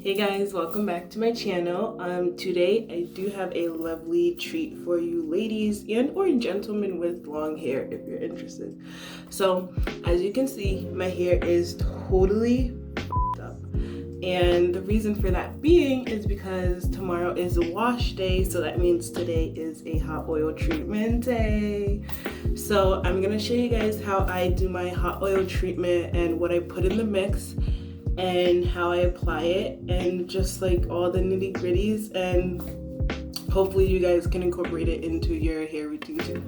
Hey guys, welcome back to my channel. Today I do have a lovely treat for you ladies and or gentlemen with long hair if you're interested. So as you can see, my hair is totally up. And the reason for that being is because tomorrow is a wash day, so that means today is a hot oil treatment day. So I'm gonna show you guys how I do my hot oil treatment and what I put in the mix and how I apply it and just like all the nitty gritties, and hopefully you guys can incorporate it into your hair routine too.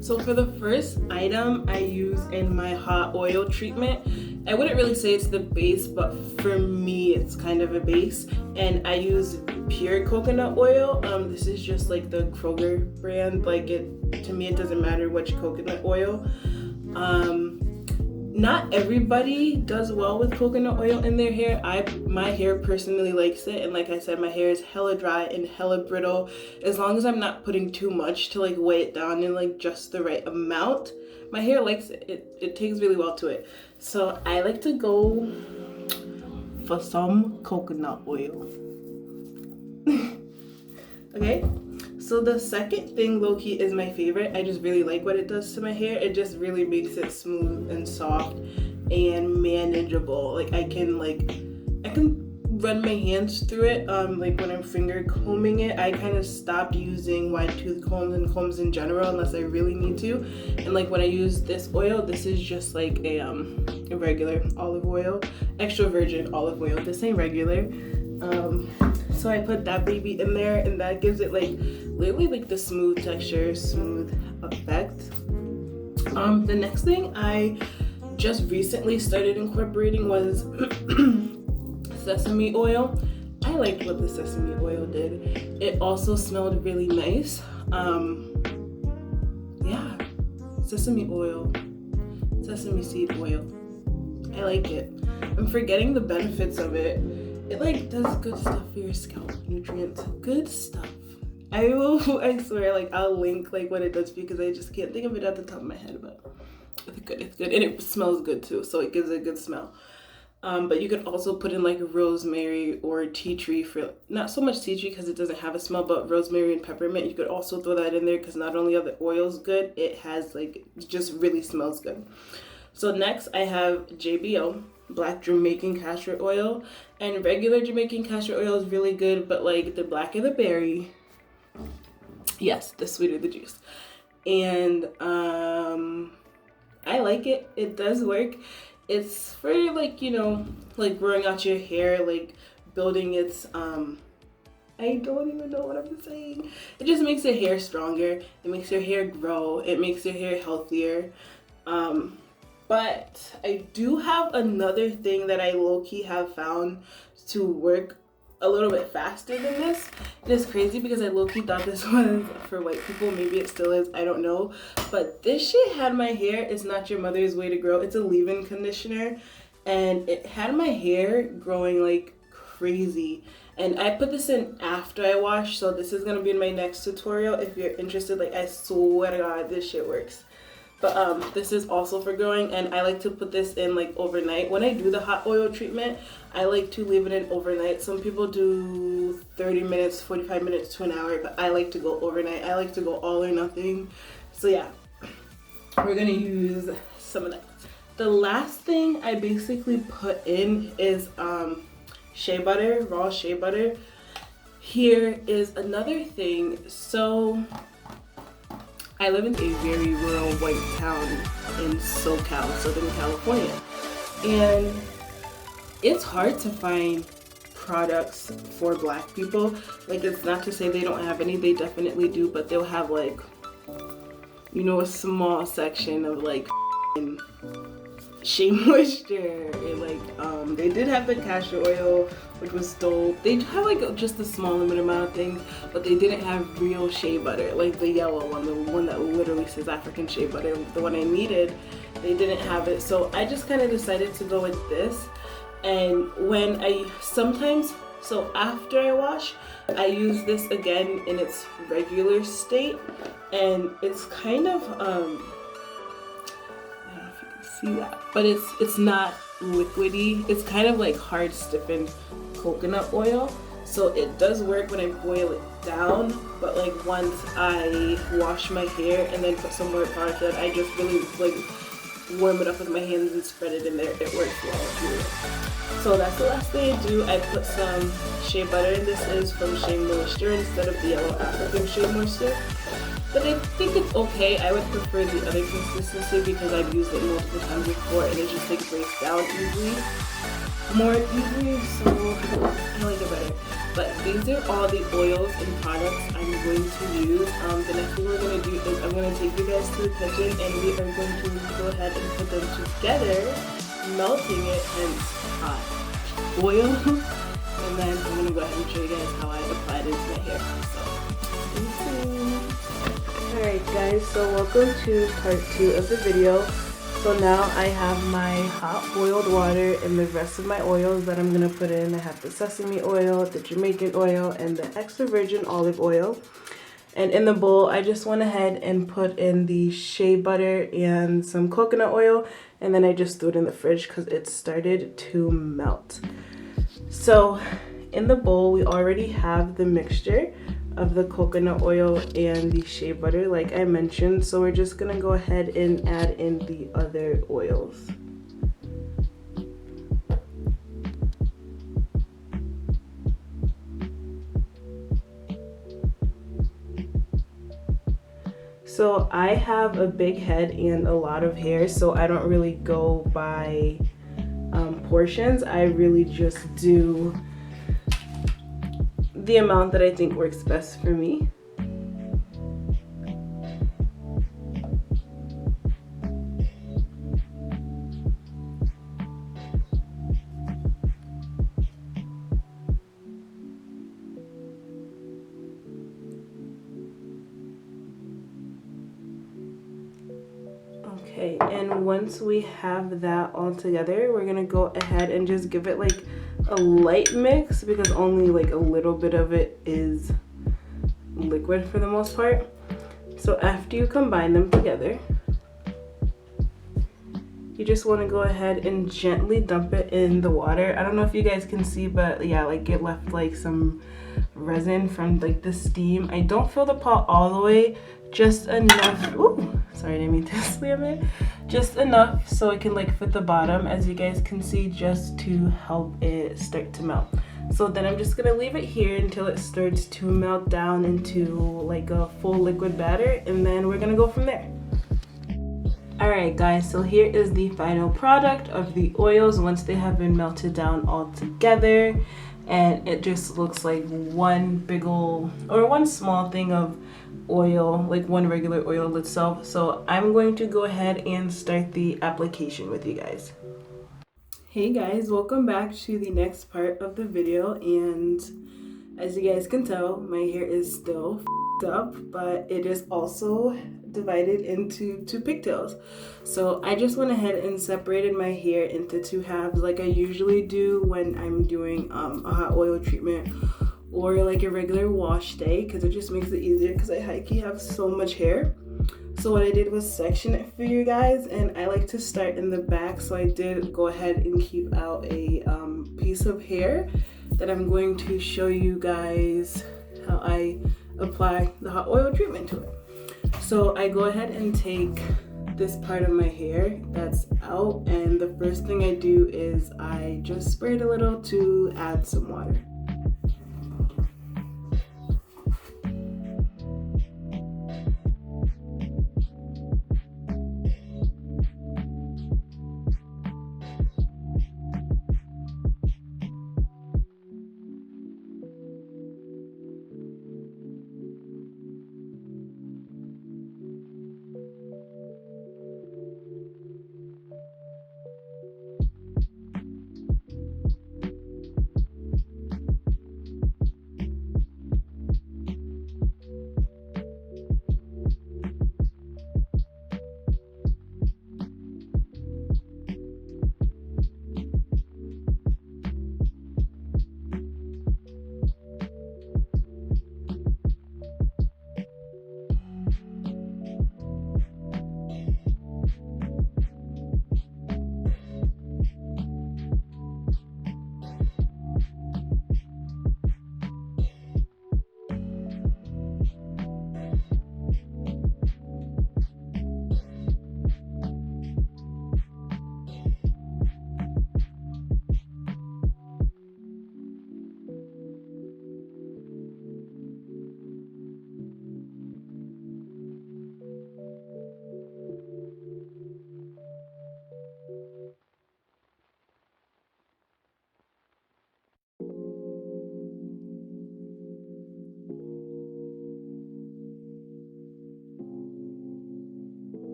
So for the first item I use in my hot oil treatment, I wouldn't really say it's the base, but for me it's kind of a base, and I use pure coconut oil. This is just like the Kroger brand. Like, to me it doesn't matter which coconut oil. Not everybody does well with coconut oil in their hair. My hair personally likes it, and like I said, my hair is hella dry and hella brittle. As long as I'm not putting too much to like weigh it down in like just the right amount, my hair likes it. It takes really well to it. So I like to go for some coconut oil. Okay. So the second thing, low-key, is my favorite. I just really like what it does to my hair. It just really makes it smooth and soft and manageable. Like I can run my hands through it. Like when I'm finger combing it, I kind of stopped using wide tooth combs and combs in general unless I really need to. And like when I use this oil, this is just like a regular olive oil, extra virgin olive oil. This ain't regular. So I put that baby in there, and that gives it like literally like the smooth texture, smooth effect. The next thing I just recently started incorporating was sesame oil. I liked what the sesame oil did. It also smelled really nice. Yeah, sesame oil, sesame seed oil. I like it. I'm forgetting the benefits of it. It like does good stuff for your scalp, nutrients, good stuff. I swear, like I'll link like what it does for you because I just can't think of it at the top of my head, but it's good, and it smells good too, so it gives it a good smell. But you could also put in like rosemary or tea tree, for not so much tea tree because it doesn't have a smell, but rosemary and peppermint. You could also throw that in there because not only are the oils good, it has like, it just really smells good. So next I have JBO, black Jamaican castor oil, and regular Jamaican castor oil is really good, but like the blacker the berry, yes, the sweeter the juice. And I like it. It does work. It's for like, you know, like growing out your hair, like building its I don't even know what I'm saying. It just makes your hair stronger. It makes your hair grow. It makes your hair healthier. But I do have another thing that I low-key have found to work a little bit faster than this. It is crazy because I low-key thought this was for white people. Maybe it still is, I don't know. But this shit had my hair. It's Not Your Mother's Way to Grow. It's a leave-in conditioner, and it had my hair growing like crazy. And I put this in after I wash, so this is gonna be in my next tutorial if you're interested. Like, I swear to God, this shit works. But this is also for growing, and I like to put this in like overnight. When I do the hot oil treatment, I like to leave it in overnight. Some people do 30 minutes, 45 minutes to an hour, but I like to go overnight. I like to go all or nothing. So yeah, we're gonna use some of that. The last thing I basically put in is shea butter, raw shea butter. Here is another thing. So I live in a very rural white town in SoCal, Southern California, and it's hard to find products for black people. Like, it's not to say they don't have any, they definitely do, but they'll have like, you know, a small section of like shea moisture, and like they did have the castor oil, which was dope. They have like just a small limited amount of things, but they didn't have real shea butter, like the yellow one, the one that literally says African shea butter, the one I needed. They didn't have it, so I just kind of decided to go with this. And when so after I wash, I use this again in its regular state, and it's kind of see that, but it's not liquidy. It's kind of like hard stiffened coconut oil. So it does work when I boil it down, but like once I wash my hair and then put some more product in, I just really like warm it up with my hands and spread it in there. It works well too. So that's the last thing I do. I put some shea butter, and this is from Shea Moisture instead of the Yellow African Shea Moisture. But I think it's okay. I would prefer the other consistency because I've used it multiple times before and it just like breaks down more easily, so I like it better. But these are all the oils and products I'm going to use. The next thing we're going to do is I'm going to take you guys to the kitchen and we are going to go ahead and put them together, melting it, hence hot oil. And then I'm going to go ahead and show you guys how I apply it into my hair. So, stay tuned. Alright guys, so welcome to part 2 of the video. So now I have my hot boiled water and the rest of my oils that I'm going to put in. I have the sesame oil, the Jamaican oil, and the extra virgin olive oil. And in the bowl, I just went ahead and put in the shea butter and some coconut oil. And then I just threw it in the fridge because it started to melt. So in the bowl, we already have the mixture of the coconut oil and the shea butter like I mentioned, so we're just gonna go ahead and add in the other oils. So I have a big head and a lot of hair, so I don't really go by portions. I really just do the amount that I think works best for me. Okay, and once we have that all together, we're gonna go ahead and just give it like a light mix because only like a little bit of it is liquid for the most part. So after you combine them together, you just want to go ahead and gently dump it in the water. I don't know if you guys can see, but yeah, like it left like some resin from like the steam. I don't fill the pot all the way, just enough. Ooh, sorry, I didn't mean to slam it. Just enough so it can like fit the bottom, as you guys can see, just to help it start to melt. So then I'm just gonna leave it here until it starts to melt down into like a full liquid batter, and then we're gonna go from there. Alright guys, so here is the final product of the oils once they have been melted down all together, and it just looks like one big ol' or one small thing of oil, like one regular oil itself. So I'm going to go ahead and start the application with you guys. Hey guys, welcome back to the next part of the video, and as you guys can tell, my hair is still up, but it is also divided into 2 pigtails. So I just went ahead and separated my hair into 2 halves like I usually do when I'm doing a hot oil treatment or like a regular wash day, because it just makes it easier because I high-key have so much hair. So what I did was section it for you guys, and I like to start in the back, so I did go ahead and keep out a piece of hair that I'm going to show you guys how I apply the hot oil treatment to it. So I go ahead and take this part of my hair that's out, and the first thing I do is I just spray it a little to add some water.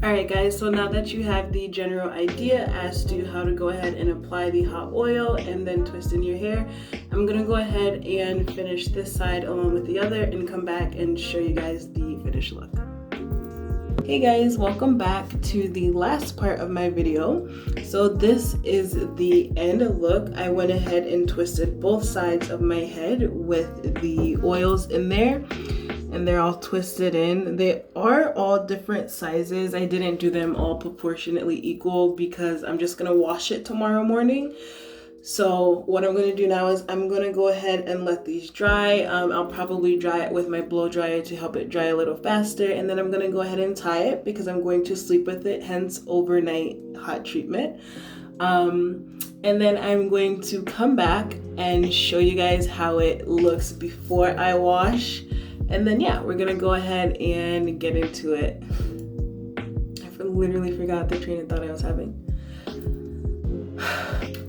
Alright guys, so now that you have the general idea as to how to go ahead and apply the hot oil and then twist in your hair, I'm gonna go ahead and finish this side along with the other and come back and show you guys the finished look. Hey guys, welcome back to the last part of my video. So this is the end look. I went ahead and twisted both sides of my head with the oils in there, and they're all twisted in. They are all different sizes. I didn't do them all proportionately equal because I'm just gonna wash it tomorrow morning. So what I'm gonna do now is I'm gonna go ahead and let these dry. I'll probably dry it with my blow dryer to help it dry a little faster, and then I'm gonna go ahead and tie it because I'm going to sleep with it, hence overnight hot treatment. And then I'm going to come back and show you guys how it looks before I wash. And then yeah, we're gonna go ahead and get into it. I literally forgot the train of thought I was having.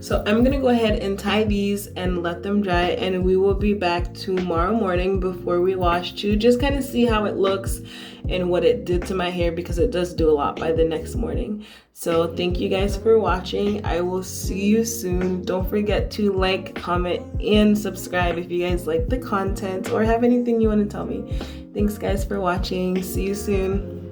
So I'm gonna go ahead and tie these and let them dry, and we will be back tomorrow morning before we wash to just kind of see how it looks and what it did to my hair, because it does do a lot by the next morning. So thank you guys for watching. I will see you soon. Don't forget to like, comment, and subscribe if you guys like the content or have anything you want to tell me. Thanks guys for watching. See you soon.